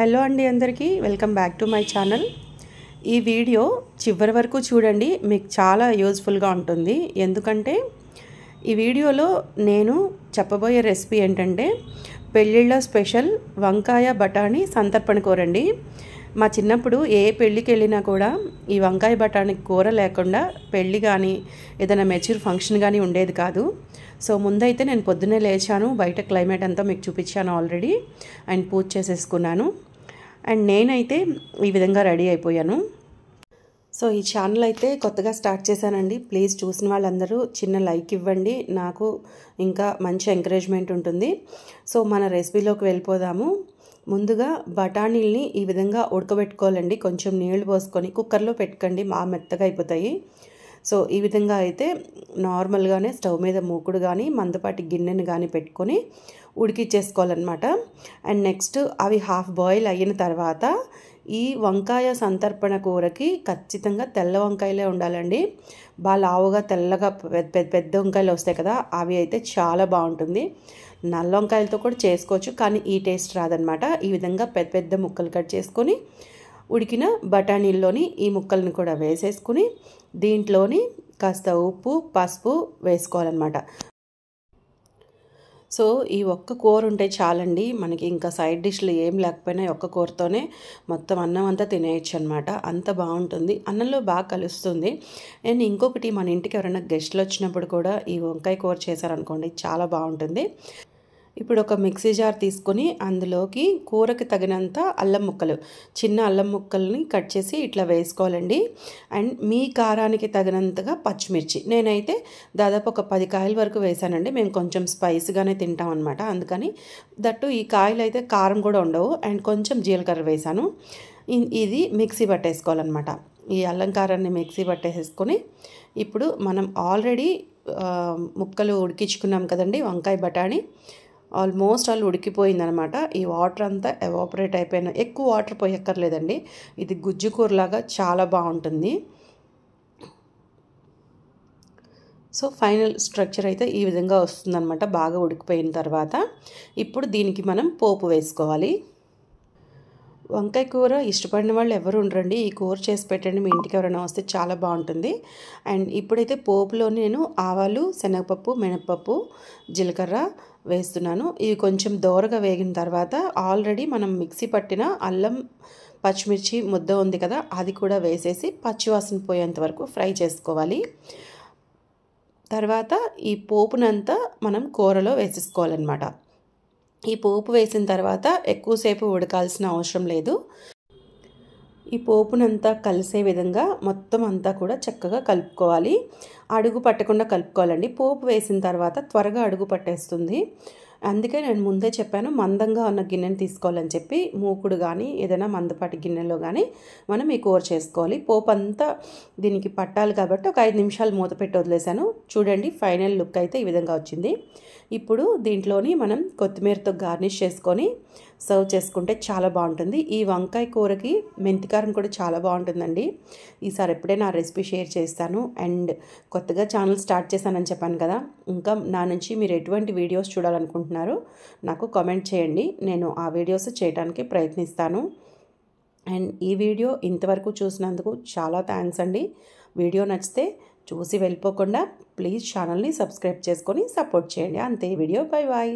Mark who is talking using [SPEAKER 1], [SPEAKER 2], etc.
[SPEAKER 1] Hello అండి అందరికీ welcome back to my channel. ఈ వీడియో చివరి వరకు చూడండి, మీకు చాలా యూజ్ఫుల్గా ఉంటుంది. ఎందుకంటే ఈ వీడియోలో నేను చెప్పబోయే రెసిపీ ఏంటంటే పెళ్ళిళ్ళ స్పెషల్ వంకాయ బఠానీ సంతర్పణ కూర అండి. మా చిన్నప్పుడు ఏ పెళ్ళికి వెళ్ళినా కూడా ఈ వంకాయ బఠానీ కూర లేకుండా పెళ్ళి కానీ ఏదైనా మెచ్యూర్ ఫంక్షన్ కానీ ఉండేది కాదు. సో ముందైతే నేను పొద్దున్నే లేచాను, బయట క్లైమేట్ అంతా మీకు చూపించాను ఆల్రెడీ, అండ్ పూజ చేసేసుకున్నాను. అండ్ నేనైతే ఈ విధంగా రెడీ అయిపోయాను. సో ఈ ఛానల్ అయితే కొత్తగా స్టార్ట్ చేశానండి. ప్లీజ్ చూసిన వాళ్ళందరూ చిన్న లైక్ ఇవ్వండి, నాకు ఇంకా మంచి ఎంకరేజ్మెంట్ ఉంటుంది. సో మన రెసిపీలోకి వెళ్ళిపోదాము. ముందుగా బఠానీల్ని ఈ విధంగా ఉడకబెట్టుకోవాలండి. కొంచెం నీళ్లు పోసుకొని కుక్కర్లో పెట్టుకోండి, బాగా మెత్తగా అయిపోతాయి. సో ఈ విధంగా అయితే నార్మల్గానే స్టవ్ మీద మూకుడు కానీ మందపాటి గిన్నెని కానీ పెట్టుకొని ఉడికిచ్చేసుకోవాలన్నమాట. అండ్ నెక్స్ట్ అవి హాఫ్ బాయిల్ అయిన తర్వాత ఈ వంకాయ సంతర్పణ కూరకి ఖచ్చితంగా తెల్ల వంకాయలే ఉండాలండి. బాగా లావుగా తెల్లగా పెద్ద వంకాయలు వస్తాయి కదా, అవి అయితే చాలా బాగుంటుంది. నల్ల వంకాయలతో కూడా చేసుకోవచ్చు, కానీ ఈ టేస్ట్ రాదనమాట. ఈ విధంగా పెద్ద ముక్కలు కట్ చేసుకొని ఉడికిన బఠానీల్లోని ఈ ముక్కలను కూడా వేసేసుకుని దీంట్లోని కాస్త ఉప్పు పసుపు వేసుకోవాలన్నమాట. సో ఈ ఒక్క కూర ఉంటే చాలండి, మనకి ఇంకా సైడ్ డిష్లు ఏం లేకపోయినా ఒక్క కూరతోనే మొత్తం అన్నం అంతా తినేయచ్చు అనమాట. అంత బాగుంటుంది, అన్నంలో బాగా కలుస్తుంది. అండ్ ఇంకొకటి, మన ఇంటికి ఎవరైనా గెస్ట్లు వచ్చినప్పుడు కూడా ఈ వంకాయ కూర చేశారనుకోండి, చాలా బాగుంటుంది. ఇప్పుడు ఒక మిక్సీ జార్ తీసుకొని అందులోకి కూరకి తగినంత అల్లం ముక్కలు, చిన్న అల్లం ముక్కల్ని కట్ చేసి ఇట్లా వేసుకోవాలండి. అండ్ మీ కారానికి తగినంతగా పచ్చిమిర్చి, నేనైతే దాదాపు ఒక 10 కాయల వరకు వేసానండి. మేము కొంచెం స్పైస్గానే తింటాం అనమాట, అందుకని దట్టు ఈ కాయలు అయితే కారం కూడా ఉండవు. అండ్ కొంచెం జీలకర్ర వేసాను. ఇది మిక్సీ పట్టేసుకోవాలన్నమాట. ఈ అల్లం కారాన్ని మిక్సీ పట్టేసేసుకొని ఇప్పుడు మనం ఆల్రెడీ ముక్కలు ఉడికించుకున్నాం కదండి, వంకాయ బఠానీ ఆల్మోస్ట్ ఆల్ ఉడికిపోయిందనమాట. ఈ వాటర్ అంతా ఎవాపరేట్ అయిపోయిన, ఎక్కువ వాటర్ పోయక్కర్లేదండి. ఇది గుజ్జు కూరలాగా చాలా బాగుంటుంది. సో ఫైనల్ స్ట్రక్చర్ అయితే ఈ విధంగా వస్తుందన్నమాట, బాగా ఉడికిపోయిన తర్వాత. ఇప్పుడు దీనికి మనం పోపు వేసుకోవాలి. వంకాయ కూర ఇష్టపడిన వాళ్ళు ఎవరు ఉండరండి, ఈ కూర చేసి పెట్టండి, మీ ఇంటికి ఎవరైనా వస్తే చాలా బాగుంటుంది. అండ్ ఇప్పుడైతే పోపులో నేను ఆవాలు, శనగపప్పు, మినపప్పు, జీలకర్ర వేస్తున్నాను. ఇవి కొంచెం దోరగా వేగిన తర్వాత ఆల్రెడీ మనం మిక్సీ పట్టిన అల్లం పచ్చిమిర్చి ముద్ద ఉంది కదా, అది కూడా వేసేసి పచ్చివాసన పోయేంత వరకు ఫ్రై చేసుకోవాలి. తర్వాత ఈ పోపునంతా మనం కూరలో వేసేసుకోవాలన్నమాట. ఈ పోపు వేసిన తర్వాత ఎక్కువసేపు ఉడకాల్సిన అవసరం లేదు. ఈ పోపునంతా కలిసే విధంగా మొత్తం అంతా కూడా చక్కగా కలుపుకోవాలి. అడుగు పట్టకుండా కలుపుకోవాలండి. పోపు వేసిన తర్వాత త్వరగా అడుగు పట్టేస్తుంది, అందుకే నేను ముందే చెప్పాను మందంగా ఉన్న గిన్నెని తీసుకోవాలని చెప్పి. మూకుడు కానీ ఏదైనా మందపాటి గిన్నెలో కానీ మనం ఈ కూర చేసుకోవాలి. పోపు అంతా దీనికి పట్టాలి కాబట్టి ఒక 5 నిమిషాలు మూత పెట్టి వదిలేసాను. చూడండి ఫైనల్ లుక్ అయితే ఈ విధంగా వచ్చింది. ఇప్పుడు దీంట్లోని మనం కొత్తిమీరతో గార్నిష్ చేసుకొని సర్వ్ చేసుకుంటే చాలా బాగుంటుంది. ఈ వంకాయ కూరకి మెంతికారం కూడా చాలా బాగుంటుందండి. ఈసారి ఎప్పుడైనా ఆ రెసిపీ షేర్ చేస్తాను. అండ్ కొత్తగా ఛానల్ స్టార్ట్ చేశానని చెప్పాను కదా, ఇంకా నా నుంచి మీరు ఎటువంటి వీడియోస్ చూడాలనుకుంటున్నారో నాకు కామెంట్ చేయండి, నేను ఆ వీడియోస్ చేయడానికి ప్రయత్నిస్తాను. అండ్ ఈ వీడియో ఇంతవరకు చూసినందుకు చాలా థ్యాంక్స్ అండి. వీడియో నచ్చితే చూసి వెళ్ళిపోకుండా ప్లీజ్ ఛానల్ని సబ్స్క్రైబ్ చేసుకొని సపోర్ట్ చేయండి. అంతే, వీడియో బై బాయ్.